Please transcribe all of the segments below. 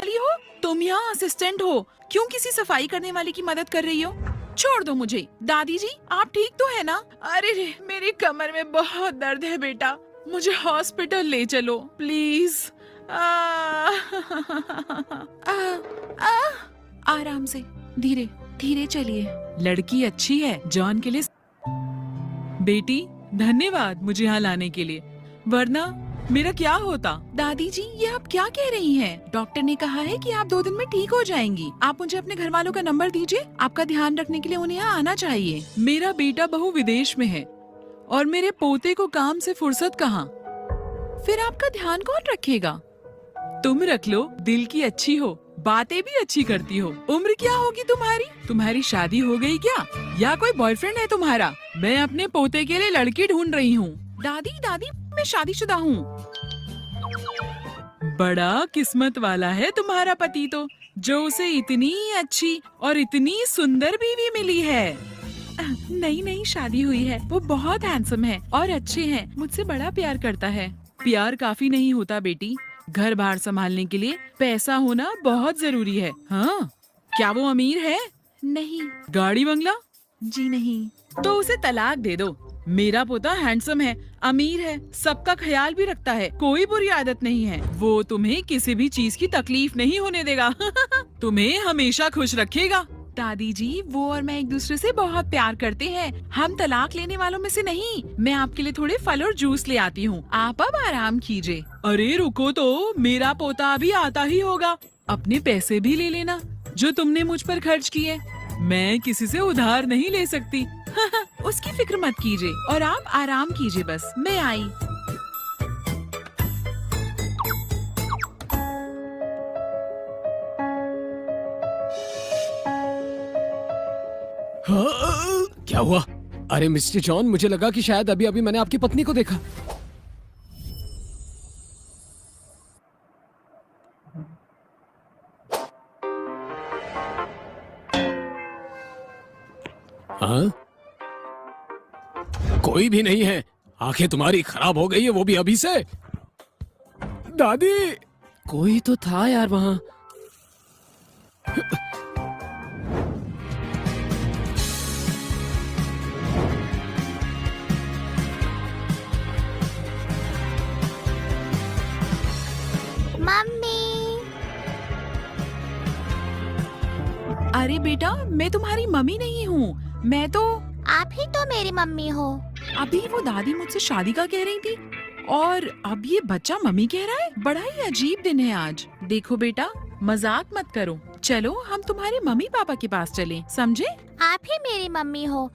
वाली हो? तुम यहाँ असिस्टेंट हो, क्यों किसी सफाई करने वाले की मदद कर रही हो? छोड़ दो मुझे। दादी जी, आप ठीक तो है ना? अरे रे, मेरी कमर में बहुत दर्द है बेटा, मुझे हॉस्पिटल ले चलो प्लीज। आराम से, धीरे धीरे चलिए। लड़की अच्छी है, जॉन के लिए। बेटी धन्यवाद मुझे यहाँ लाने के लिए, वरना मेरा क्या होता। दादी जी, ये आप क्या कह रही हैं? डॉक्टर ने कहा है कि आप 2 दिन में ठीक हो जाएंगी। आप मुझे अपने घर वालों का नंबर दीजिए, आपका ध्यान रखने के लिए उन्हें यहाँ आना चाहिए। मेरा बेटा बहू विदेश में है और मेरे पोते को काम से फुर्सत कहाँ। फिर आपका ध्यान कौन रखेगा? तुम रख लो, दिल की अच्छी हो, बातें भी अच्छी करती हो। उम्र क्या होगी तुम्हारी? तुम्हारी शादी हो गई क्या, या कोई बॉयफ्रेंड है तुम्हारा? मैं अपने पोते के लिए लड़की ढूंढ रही हूँ। दादी दादी, मैं शादीशुदा हूँ। बड़ा किस्मत वाला है तुम्हारा पति तो, जो उसे इतनी अच्छी और इतनी सुंदर बीवी मिली है। नहीं नहीं, शादी हुई है, वो बहुत हैंडसम है और अच्छे हैं, मुझसे बड़ा प्यार करता है। प्यार काफी नहीं होता बेटी, घर बाहर संभालने के लिए पैसा होना बहुत जरूरी है। हाँ, क्या वो अमीर है? नहीं। गाड़ी बंगला? जी नहीं। तो उसे तलाक दे दो। मेरा पोता हैंडसम है, अमीर है, सबका ख्याल भी रखता है, कोई बुरी आदत नहीं है। वो तुम्हें किसी भी चीज की तकलीफ नहीं होने देगा। तुम्हें हमेशा खुश रखेगा। दादी जी, वो और मैं एक दूसरे से बहुत प्यार करते हैं, हम तलाक लेने वालों में से नहीं। मैं आपके लिए थोड़े फल और जूस ले आती हूँ, आप अब आराम कीजिए। अरे रुको तो, मेरा पोता अभी आता ही होगा। अपने पैसे भी ले लेना जो तुमने मुझ पर खर्च किए, मैं किसी से उधार नहीं ले सकती। उसकी फिक्र मत कीजिए और आप आराम कीजिए, बस मैं आई। हाँ, क्या हुआ? अरे मिस्टर जॉन, मुझे लगा कि शायद अभी अभी मैंने आपकी पत्नी को देखा। हाँ? कोई भी नहीं है। आंखें तुम्हारी खराब हो गई है, वो भी अभी से। दादी, कोई तो था यार वहां। मम्मी। अरे बेटा, मैं तुम्हारी मम्मी नहीं हूँ, मैं तो। आप ही तो मेरी मम्मी हो। अभी वो दादी मुझसे शादी का कह रही थी और अब ये बच्चा मम्मी कह रहा है। बड़ा ही अजीब दिन है आज। देखो बेटा, मजाक मत करो, चलो हम तुम्हारे मम्मी पापा के पास चलें, समझे? आप ही मेरी मम्मी हो,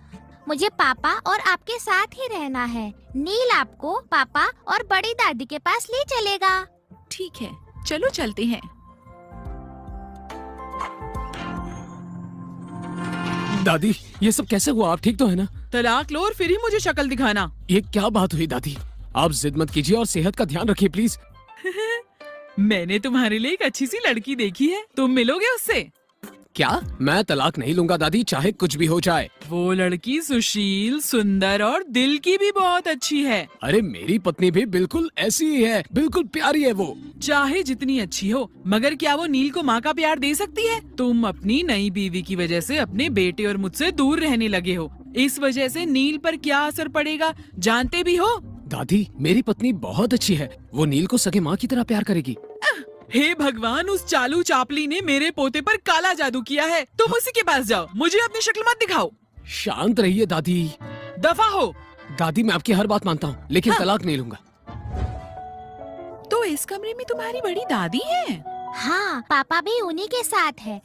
मुझे पापा और आपके साथ ही रहना है। नील आपको पापा और बड़ी दादी के पास ले चलेगा। ठीक है, चलो चलते हैं। दादी, ये सब कैसे हुआ? आप ठीक तो है ना? तलाक लो और फिर ही मुझे शक्ल दिखाना। ये क्या बात हुई दादी? आप जिद मत कीजिए और सेहत का ध्यान रखिए प्लीज। मैंने तुम्हारे लिए एक अच्छी सी लड़की देखी है, तुम मिलोगे उससे? क्या? मैं तलाक नहीं लूंगा दादी, चाहे कुछ भी हो जाए। वो लड़की सुशील, सुंदर और दिल की भी बहुत अच्छी है। अरे मेरी पत्नी भी बिल्कुल ऐसी ही है, बिल्कुल प्यारी है वो। चाहे जितनी अच्छी हो, मगर क्या वो नील को माँ का प्यार दे सकती है? तुम अपनी नई बीवी की वजह से अपने बेटे और मुझसे दूर रहने लगे हो। इस वजह से नील पर क्या असर पड़ेगा जानते भी हो? दादी, मेरी पत्नी बहुत अच्छी है, वो नील को सगे माँ की तरह प्यार करेगी। हे भगवान, उस चालू चापली ने मेरे पोते पर काला जादू किया है। तुम उसी के पास जाओ, मुझे अपनी शक्ल मत दिखाओ। शांत रहिए दादी। दफा हो। दादी, मैं आपकी हर बात मानता हूँ, लेकिन हाँ। तलाक नहीं लूंगा। तो इस कमरे में तुम्हारी बड़ी दादी है? हाँ, पापा भी उन्हीं के साथ है।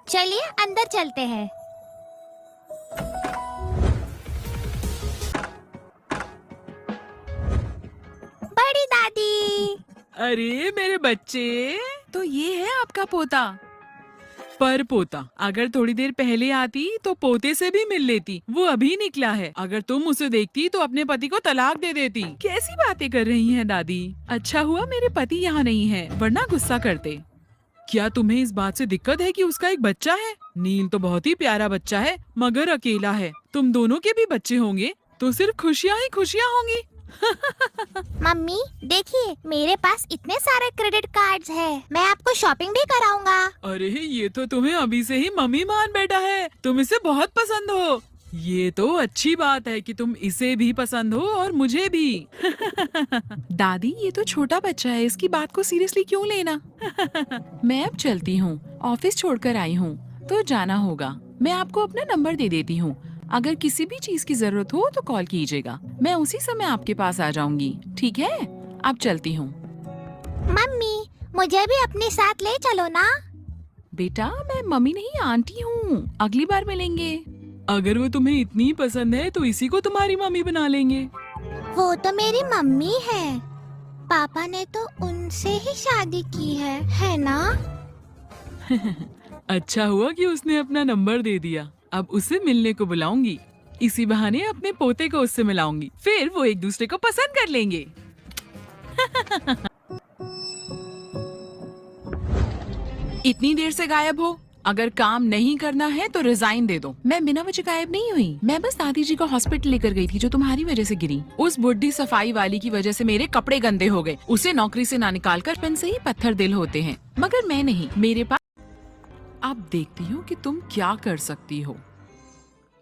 चलिए अंदर चलते हैं। बड़ी दादी। अरे मेरे बच्चे, तो ये है आपका पोता। पर पोता, अगर थोड़ी देर पहले आती तो पोते से भी मिल लेती, वो अभी निकला है। अगर तुम उसे देखती तो अपने पति को तलाक दे देती। कैसी बातें कर रही हैं दादी? अच्छा हुआ मेरे पति यहाँ नहीं है, वरना गुस्सा करते। क्या तुम्हें इस बात से दिक्कत है कि उसका एक बच्चा है? नील तो बहुत ही प्यारा बच्चा है, मगर अकेला है। तुम दोनों के भी बच्चे होंगे तो सिर्फ खुशियाँ ही खुशियाँ होंगी। मम्मी देखिए, मेरे पास इतने सारे क्रेडिट कार्ड्स हैं। मैं आपको शॉपिंग भी कराऊंगा। अरे ये तो तुम्हें अभी से ही मम्मी मान बैठा है। तुम इसे बहुत पसंद हो। ये तो अच्छी बात है कि तुम इसे भी पसंद हो और मुझे भी। दादी ये तो छोटा बच्चा है, इसकी बात को सीरियसली क्यों लेना। मैं अब चलती हूँ, ऑफिस छोड़कर आई हूँ तो जाना होगा। मैं आपको अपना नंबर दे देती हूँ, अगर किसी भी चीज की जरूरत हो तो कॉल कीजिएगा। मैं उसी समय आपके पास आ जाऊंगी, ठीक है? अब चलती हूँ। मम्मी मुझे भी अपने साथ ले चलो ना। बेटा मैं मम्मी नहीं आंटी हूँ, अगली बार मिलेंगे। अगर वो तुम्हें इतनी पसंद है तो इसी को तुम्हारी मम्मी बना लेंगे। वो तो मेरी मम्मी है, पापा ने तो उनसे ही शादी की है ना? अच्छा हुआ कि उसने अपना नंबर दे दिया। अब उसे मिलने को बुलाऊंगी, इसी बहाने अपने पोते को उससे मिलाऊंगी, फिर वो एक दूसरे को पसंद कर लेंगे। इतनी देर से गायब हो? अगर काम नहीं करना है तो रिजाइन दे दो। मैं बिना वजह गायब नहीं हुई, मैं बस दादी जी को हॉस्पिटल लेकर गई थी जो तुम्हारी वजह से गिरी। उस बुढ़ी सफाई वाली की वजह से मेरे कपड़े गंदे हो गए। उसे नौकरी से ना निकाल कर पेन से ही पत्थर दिल होते हैं, मगर मैं नहीं, मेरे पास। अब देखती हूँ कि तुम क्या कर सकती हो।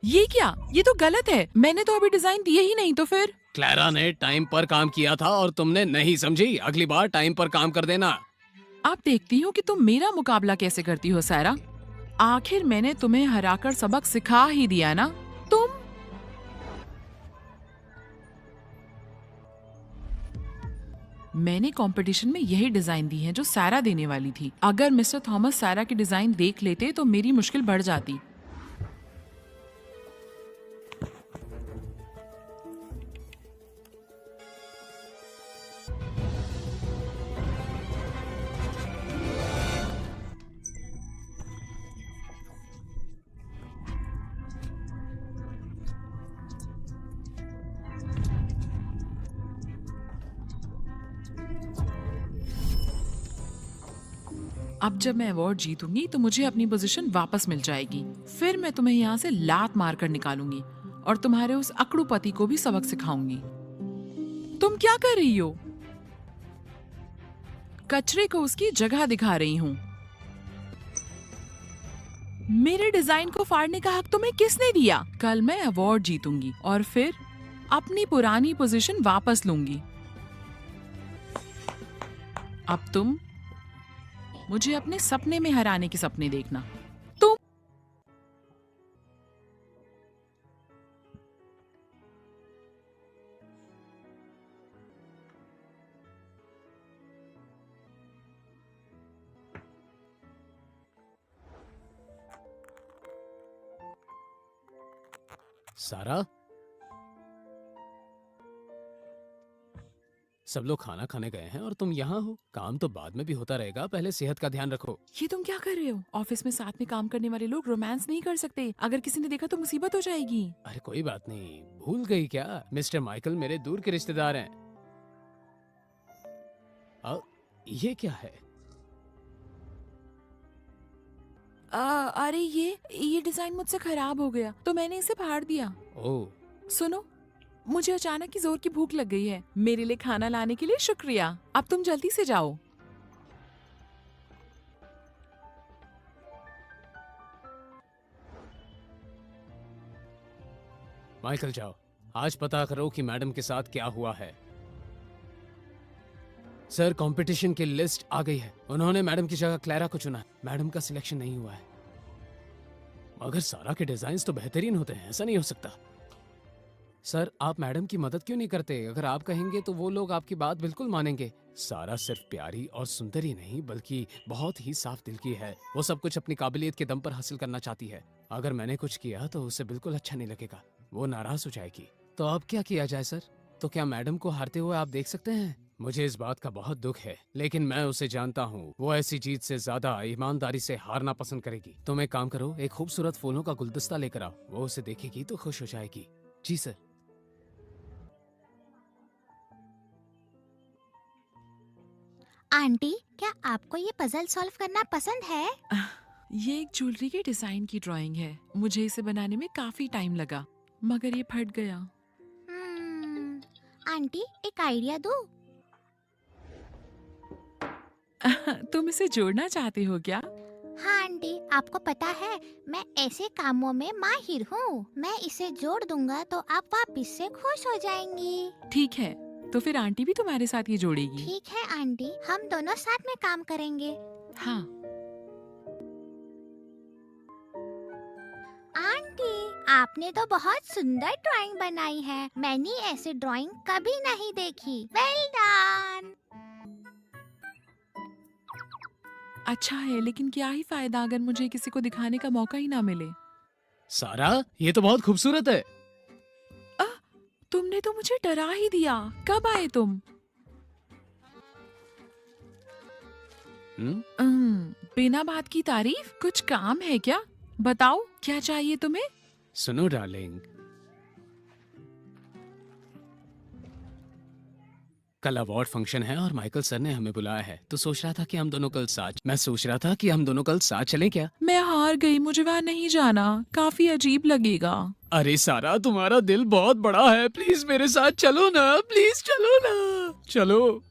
ये क्या? ये तो गलत है, मैंने तो अभी डिजाइन दिए ही नहीं तो फिर। क्लैरा ने टाइम पर काम किया था और तुमने नहीं समझी। अगली बार टाइम पर काम कर देना। अब देखती हूँ कि तुम मेरा मुकाबला कैसे करती हो सारा। आखिर मैंने तुम्हें हराकर सबक सिखा ही दिया ना। तुम मैंने कंपटीशन में यही डिजाइन दी है जो सारा देने वाली थी। अगर मिस्टर थॉमस सारा की डिजाइन देख लेते तो मेरी मुश्किल बढ़ जाती। अब जब मैं अवार्ड जीतूंगी तो मुझे अपनी पोजीशन वापस मिल जाएगी। फिर मैं तुम्हें यहाँ से लात मार कर निकालूंगी और तुम्हारे उस अकड़ू पति को भी सबक सिखाऊंगी। तुम क्या कर रही हो? कचरे को उसकी जगह दिखा रही हूँ। मेरे डिजाइन को फाड़ने का हक तुम्हें किसने दिया? कल मैं अवार्ड जीतूंगी और फिर अपनी पुरानी पोजीशन वापस लूंगी। अब तुम मुझे अपने सपने में हराने के सपने देखना। तुम सारा, सब लोग खाना खाने गए हैं और तुम यहाँ हो। काम तो बाद में भी होता रहेगा, पहले सेहत का ध्यान रखो। ये तुम क्या कर रहे हो? ऑफिस में साथ में काम करने वाले लोग रोमांस नहीं कर सकते, अगर किसी ने देखा तो मुसीबत हो जाएगी। अरे कोई बात नहीं, भूल गई क्या? मिस्टर माइकल मेरे दूर के रिश्तेदार हैं। ये क्या है? अरे ये डिजाइन मुझसे खराब हो गया तो मैंने इसे फाड़ दिया। ओह, सुनो, मुझे अचानक की जोर की भूख लग गई है। मेरे लिए खाना लाने के लिए शुक्रिया। अब तुम जल्दी से जाओ। माइकल जाओ, आज पता करो कि मैडम के साथ क्या हुआ है। सर, कंपटीशन की लिस्ट आ गई है। उन्होंने मैडम की जगह क्लैरा को चुना है। मैडम का सिलेक्शन नहीं हुआ है। मगर सारा के डिजाइन्स तो बेहतरीन होते हैं, ऐसा नहीं हो सकता। सर, आप मैडम की मदद क्यों नहीं करते? अगर आप कहेंगे तो वो लोग आपकी बात बिल्कुल मानेंगे। सारा सिर्फ प्यारी और सुंदर ही नहीं बल्कि बहुत ही साफ दिल की है। वो सब कुछ अपनी काबिलियत के दम पर हासिल करना चाहती है। अगर मैंने कुछ किया तो उसे बिल्कुल अच्छा नहीं लगेगा, वो नाराज हो जाएगी। तो अब क्या किया जाए सर? तो क्या मैडम को हारते हुए आप देख सकते हैं? मुझे इस बात का बहुत दुख है, लेकिन मैं उसे जानता हूँ। वो ऐसी जीत से ज्यादा ईमानदारी से हारना पसंद करेगी। तुम एक काम करो, एक खूबसूरत फूलों का गुलदस्ता लेकर आओ। वो उसे देखेगी तो खुश हो जाएगी। जी सर। आंटी, क्या आपको ये पजल सॉल्व करना पसंद है? ये एक ज्वेलरी के डिजाइन की ड्राइंग है। मुझे इसे बनाने में काफी टाइम लगा, मगर ये फट गया। आंटी एक आइडिया दूं? तुम इसे जोड़ना चाहते हो क्या? हाँ आंटी, आपको पता है मैं ऐसे कामों में माहिर हूँ। मैं इसे जोड़ दूंगा तो आप वापस से खुश हो जाएंगी। ठीक है, तो फिर आंटी भी तुम्हारे साथ ये जोड़ेगी। ठीक है आंटी, हम दोनों साथ में काम करेंगे। हाँ। आंटी, आपने तो बहुत सुंदर ड्राइंग बनाई है। मैंने ऐसी ड्राइंग कभी नहीं देखी। Well done. अच्छा है, लेकिन क्या ही फायदा अगर मुझे किसी को दिखाने का मौका ही ना मिले। सारा, ये तो बहुत खूबसूरत है। तुमने तो मुझे डरा ही दिया। कब आए तुम? बिना बात की तारीफ? कुछ काम है क्या? बताओ, क्या चाहिए तुम्हें? सुनो डार्लिंग, कल अवार्ड फंक्शन है और माइकल सर ने हमें बुलाया है, तो सोच रहा था कि हम दोनों कल साथ चलें क्या? मैं हार गई, मुझे वहाँ नहीं जाना। काफी अजीब लगेगा। अरे सारा, तुम्हारा दिल बहुत बड़ा है, प्लीज मेरे साथ चलो ना, प्लीज चलो ना, चलो।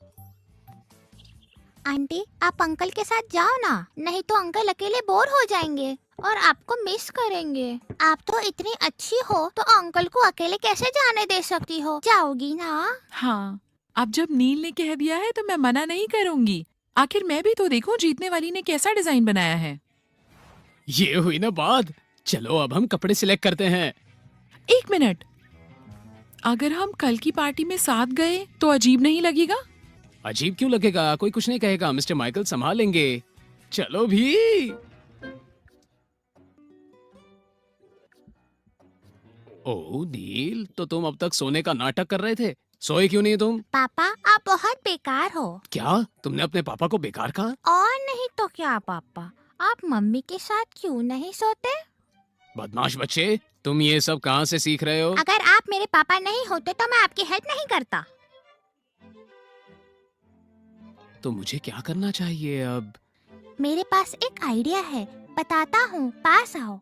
आंटी, आप अंकल के साथ जाओ ना, नहीं तो अंकल अकेले बोर हो जाएंगे और आपको मिस करेंगे। आप तो इतनी अच्छी हो तो अंकल को अकेले कैसे जाने दे सकती हो? जाओगी ना? हाँ, अब जब नील ने कह दिया है तो मैं मना नहीं करूंगी। आखिर मैं भी तो देखूं जीतने वाली ने कैसा डिजाइन बनाया है। ये हुई ना बात। चलो अब हम कपड़े सिलेक्ट करते हैं। एक मिनट, अगर हम कल की पार्टी में साथ गए तो अजीब नहीं लगेगा? अजीब क्यों लगेगा? कोई कुछ नहीं कहेगा, मिस्टर माइकल संभाल लेंगे। चलो भी। ओह नील, तो तुम अब तक सोने का नाटक कर रहे थे, सोए क्यों नहीं तुम? पापा, आप बहुत बेकार हो। क्या तुमने अपने पापा को बेकार कहा? और नहीं तो क्या पापा, आप मम्मी के साथ क्यों नहीं सोते? बदमाश बच्चे, तुम ये सब कहाँ से सीख रहे हो? अगर आप मेरे पापा नहीं होते तो मैं आपकी हेल्प नहीं करता। तो मुझे क्या करना चाहिए अब? मेरे पास एक आइडिया है, बताता हूँ, पास आओ।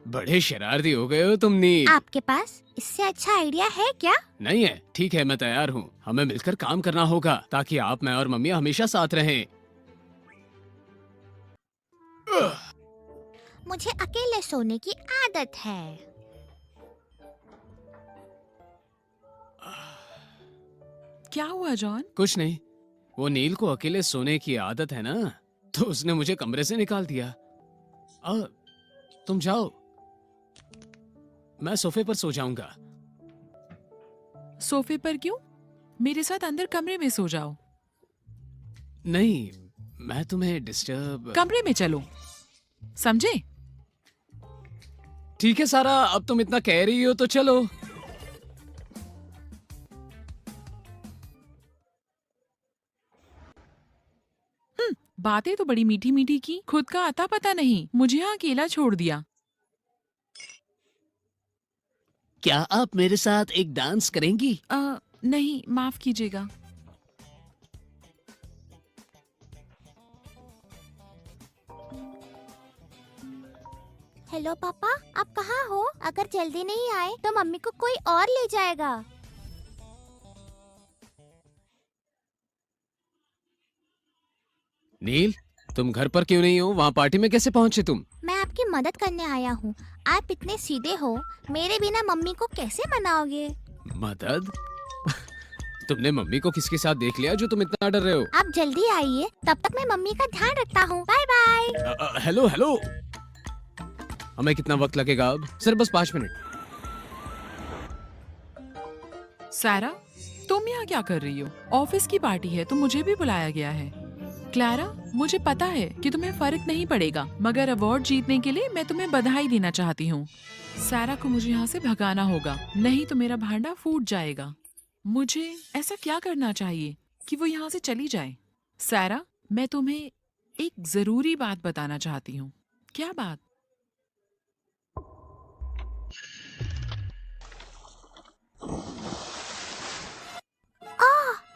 बड़े शरारती हो गए हो तुम नील। आपके पास इससे अच्छा आइडिया है क्या? नहीं है? ठीक है, मैं तैयार हूँ। हमें मिलकर काम करना होगा ताकि आप, मैं और मम्मी हमेशा साथ रहें। मुझे अकेले सोने की आदत है। क्या हुआ जॉन? कुछ नहीं, वो नील को अकेले सोने की आदत है ना, तो उसने मुझे कमरे से निकाल दिया। तुम जाओ, मैं सोफे पर सो जाऊंगा। सोफे पर क्यों? मेरे साथ अंदर कमरे में सो जाओ। नहीं, मैं तुम्हें डिस्टर्ब। कमरे में चलो, समझे? ठीक है सारा, अब तुम इतना कह रही हो तो चलो। बातें तो बड़ी मीठी मीठी की, खुद का आता पता नहीं, मुझे यहाँ अकेला छोड़ दिया। क्या आप मेरे साथ एक डांस करेंगी? नहीं, माफ कीजिएगा। हेलो पापा, आप कहाँ हो? अगर जल्दी नहीं आए तो मम्मी को कोई और ले जाएगा। नील, तुम घर पर क्यों नहीं हो? वहाँ पार्टी में कैसे पहुँचे तुम? मैं आपकी मदद करने आया हूँ। आप इतने सीधे हो, मेरे बिना मम्मी को कैसे मनाओगे? मदद? तुमने मम्मी को किसके साथ देख लिया जो तुम इतना डर रहे हो? आप जल्दी आइए, तब तक मैं मम्मी का ध्यान रखता हूँ। Bye bye. हेलो हेलो, हमें कितना वक्त लगेगा अब? सिर्फ बस 5 मिनट। सारा, तुम यहाँ क्या कर रही हो? ऑफिस की पार्टी है तो मुझे भी बुलाया गया है। क्लैरा, मुझे पता है कि तुम्हें फर्क नहीं पड़ेगा, मगर अवार्ड जीतने के लिए मैं तुम्हें बधाई देना चाहती हूँ। सारा को मुझे यहाँ से भगाना होगा, नहीं तो मेरा भांडा फूट जाएगा। मुझे ऐसा क्या करना चाहिए कि वो यहाँ से चली जाए? सारा, मैं तुम्हें एक जरूरी बात बताना चाहती हूँ। क्या बात?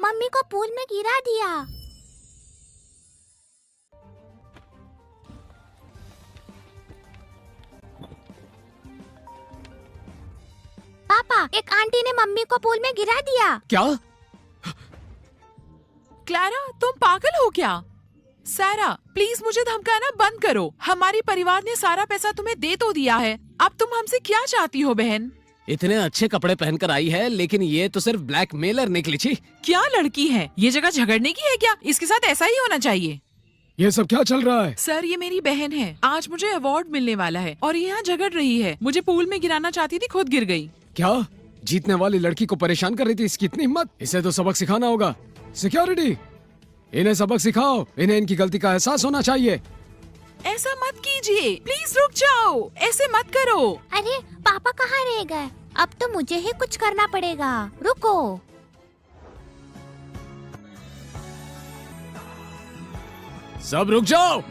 मम्मी को पूल में गिरा दिया। पापा, एक आंटी ने मम्मी को पूल में गिरा दिया। क्या? क्लारा, तुम पागल हो क्या? सारा, प्लीज मुझे धमकाना बंद करो। हमारे परिवार ने सारा पैसा तुम्हें दे तो दिया है, अब तुम हमसे क्या चाहती हो बहन? इतने अच्छे कपड़े पहनकर आई है, लेकिन ये तो सिर्फ ब्लैकमेलर निकली। छी! क्या लड़की है, ये जगह झगड़ने की है क्या? इसके साथ ऐसा ही होना चाहिए। ये सब क्या चल रहा है? सर, ये मेरी बहन है, आज मुझे अवार्ड मिलने वाला है और ये यहाँ झगड़ रही है। मुझे पूल में गिराना चाहती थी, खुद गिर गई। क्या? जीतने वाली लड़की को परेशान कर रही थी, इसकी इतनी हिम्मत? इसे तो सबक सिखाना होगा। सिक्योरिटी, इन्हें सबक सिखाओ, इन्हें इनकी गलती का एहसास होना चाहिए। ऐसा मत कीजिए, प्लीज रुक जाओ, ऐसे मत करो। अरे पापा कहाँ रह गए? अब तो मुझे ही कुछ करना पड़ेगा। रुको। सब रुक जाओ।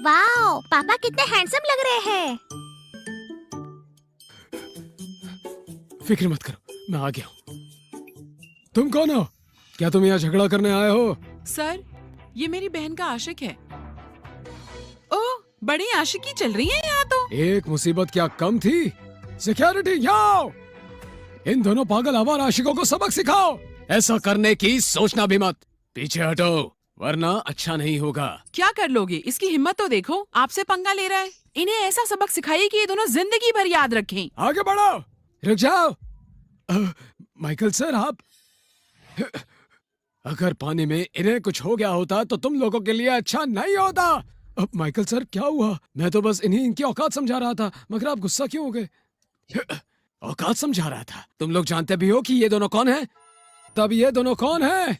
वाओ, पापा कितने हैंडसम लग रहे हैं। फिक्र मत करो, मैं आ गया हूँ। तुम कौन हो? क्या तुम यहाँ झगड़ा करने आए हो? सर, ये मेरी बहन का आशिक है। ओह, बड़ी आशिकी चल रही है यहाँ तो। एक मुसीबत क्या कम थी? सिक्योरिटी, यहाँ! इन दोनों पागल आवार आशिकों को सबक सिखाओ। ऐसा करने की सोचना भी मत। पीछे हटो, वरना अच्छा नहीं होगा। क्या कर लोगे? इसकी हिम्मत तो देखो, आपसे पंगा ले रहा है। इन्हें ऐसा सबक सिखाइए कि ये दोनों जिंदगी भर याद रखें। आगे बढ़ो। रुक जाओ। माइकल सर, आप अगर पानी में इन्हें कुछ हो गया होता तो तुम लोगों के लिए अच्छा नहीं होता। माइकल सर, क्या हुआ? मैं तो बस इनकी औकात समझा रहा था, मगर आप गुस्सा क्यों हो गए? औकात समझा रहा था? तुम लोग जानते भी हो कि ये दोनों कौन हैं? तब ये दोनों कौन हैं?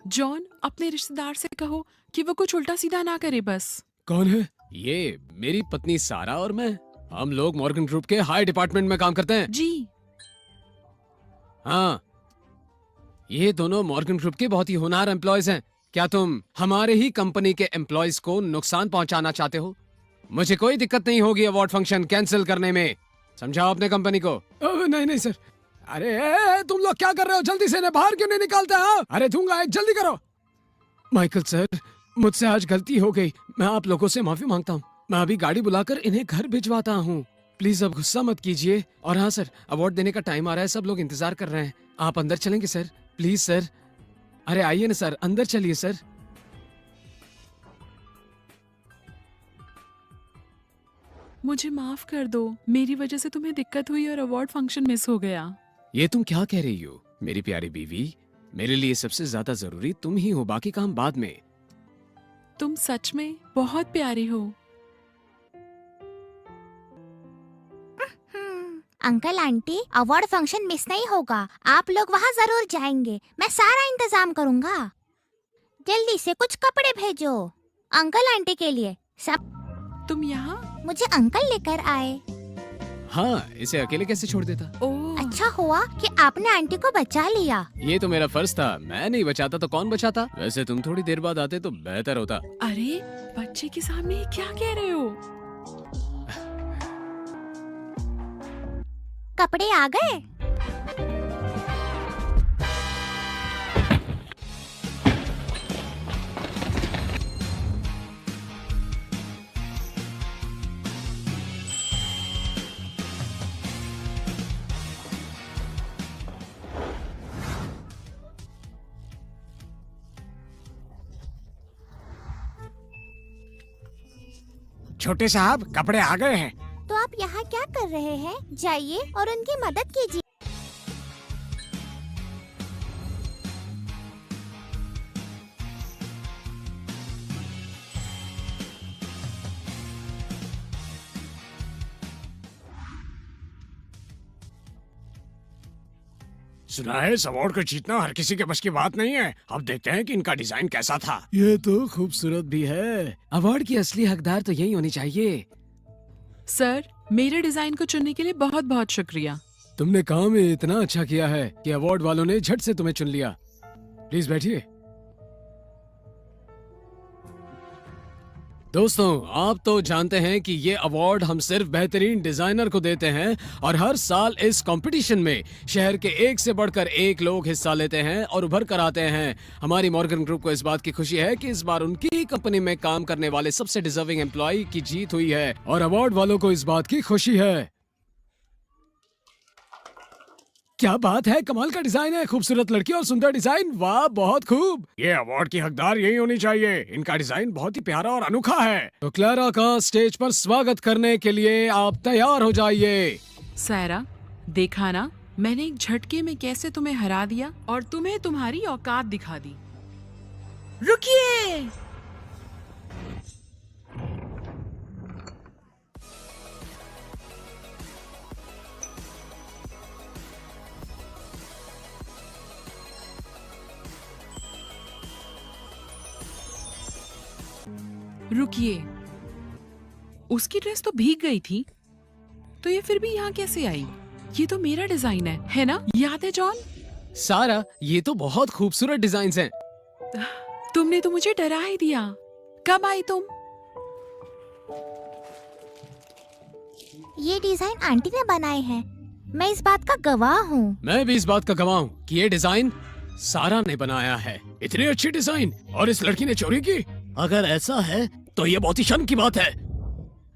जॉन, अपने रिश्तेदार से कहो कि वो कुछ उल्टा सीधा ना करे बस। कौन है? ये मेरी पत्नी सारा और मैं। हम लोग मॉर्गन ग्रुप के हाई डिपार्टमेंट में काम करते हैं। जी। हाँ, ये दोनों मॉर्गन ग्रुप के बहुत ही होनहार एम्प्लॉयज हैं। क्या तुम हमारे ही कंपनी के एम्प्लॉयज को नुकसान पहुंचाना चाहते हो? मुझे कोई दिक्कत नहीं होगी अवार्ड फंक्शन कैंसिल करने में। समझाओ अपने कंपनी को। नहीं नहीं सर। अरे तुम लोग क्या कर रहे हो? जल्दी से इन्हें बाहर क्यों नहीं निकालते हो? अरे दूंगा एक, जल्दी करो। माइकल सर, मुझसे आज गलती हो गई, मैं आप लोगों से माफी मांगता हूँ। मैं अभी गाड़ी बुलाकर इन्हें घर भिजवाता हूँ। प्लीज अब गुस्सा मत कीजिए। और हाँ सर, अवार्ड देने का टाइम आ रहा है, सब लोग इंतजार कर रहे हैं। आप अंदर चलेंगे सर? Please sir. अरे आइए ना सर, अंदर चलिए सर। मुझे माफ कर दो, मेरी वजह से तुम्हें दिक्कत हुई और अवार्ड फंक्शन मिस हो गया। ये तुम क्या कह रही हो मेरी प्यारी बीवी? मेरे लिए सबसे ज्यादा जरूरी तुम ही हो, बाकी काम बाद में। तुम सच में बहुत प्यारी हो। Uncle aunty, award function miss नहीं होगा, आप लोग वहाँ जरूर जाएंगे। मैं सारा इंतजाम करूँगा। जल्दी से कुछ कपड़े भेजो अंकल आंटी के लिए। सब तुम यहाँ? मुझे अंकल लेकर आए। हाँ, इसे अकेले कैसे छोड़ देता? ओह, अच्छा हुआ कि आपने आंटी को बचा लिया। ये तो मेरा फर्ज था, मैं नहीं बचाता तो कौन बचाता? वैसे तुम थोड़ी देर बाद आते तो बेहतर होता। अरे बच्चे के सामने ये क्या कह रहे हो? कपड़े आ गए? छोटे साहब, कपड़े आ गए हैं। तो आप यहाँ क्या कर रहे हैं? जाइए और उनकी मदद कीजिए। सुना है इस अवार्ड को जीतना हर किसी के बस की बात नहीं है। अब देखते हैं कि इनका डिजाइन कैसा था। ये तो खूबसूरत भी है। अवार्ड की असली हकदार तो यही होनी चाहिए। सर, मेरे डिजाइन को चुनने के लिए बहुत बहुत शुक्रिया। तुमने काम इतना अच्छा किया है कि अवार्ड वालों ने झट से तुम्हें चुन लिया। प्लीज बैठिए। दोस्तों, आप तो जानते हैं कि ये अवार्ड हम सिर्फ बेहतरीन डिजाइनर को देते हैं और हर साल इस कंपटीशन में शहर के एक से बढ़कर एक लोग हिस्सा लेते हैं और उभर कर आते हैं। हमारी मॉर्गन ग्रुप को इस बात की खुशी है कि इस बार उनकी ही कंपनी में काम करने वाले सबसे डिजर्विंग एम्प्लॉय की जीत हुई है और अवार्ड वालों को इस बात की खुशी है। क्या बात है, कमाल का डिजाइन है, खूबसूरत लड़की और सुंदर डिजाइन, वाह बहुत खूब। ये अवार्ड की हकदार यही होनी चाहिए, इनका डिजाइन बहुत ही प्यारा और अनोखा है। तो क्लारा का स्टेज पर स्वागत करने के लिए आप तैयार हो जाइए। सायरा, देखा ना मैंने एक झटके में कैसे तुम्हें हरा दिया और तुम्हें तुम्हारी औकात दिखा दी। रुकिए! रुकिए, उसकी ड्रेस तो भीग गई थी, तो ये फिर भी यहाँ कैसे आई? ये तो मेरा डिजाइन है ना? याद है जॉन? सारा, ये तो बहुत खूबसूरत डिजाइन हैं। तुमने तो मुझे डरा ही दिया। कब आई तुम? ये डिजाइन आंटी ने बनाए हैं, मैं इस बात का गवाह हूँ। मैं भी इस बात का गवाह हूँ कि ये डिजाइन सारा ने बनाया है। इतनी अच्छी डिजाइन और इस लड़की ने चोरी की? अगर ऐसा है तो ये बहुत ही शर्म की बात है।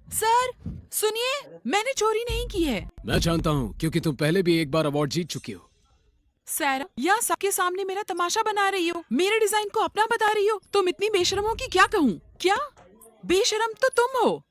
सर सुनिए, मैंने चोरी नहीं की है। मैं जानता हूँ क्योंकि तुम पहले भी एक बार अवार्ड जीत चुकी हो। सारा, यहाँ सबके सामने मेरा तमाशा बना रही हो, मेरे डिजाइन को अपना बता रही हो। तुम इतनी बेशरम हो कि क्या कहूँ? क्या बेशरम तो तुम हो।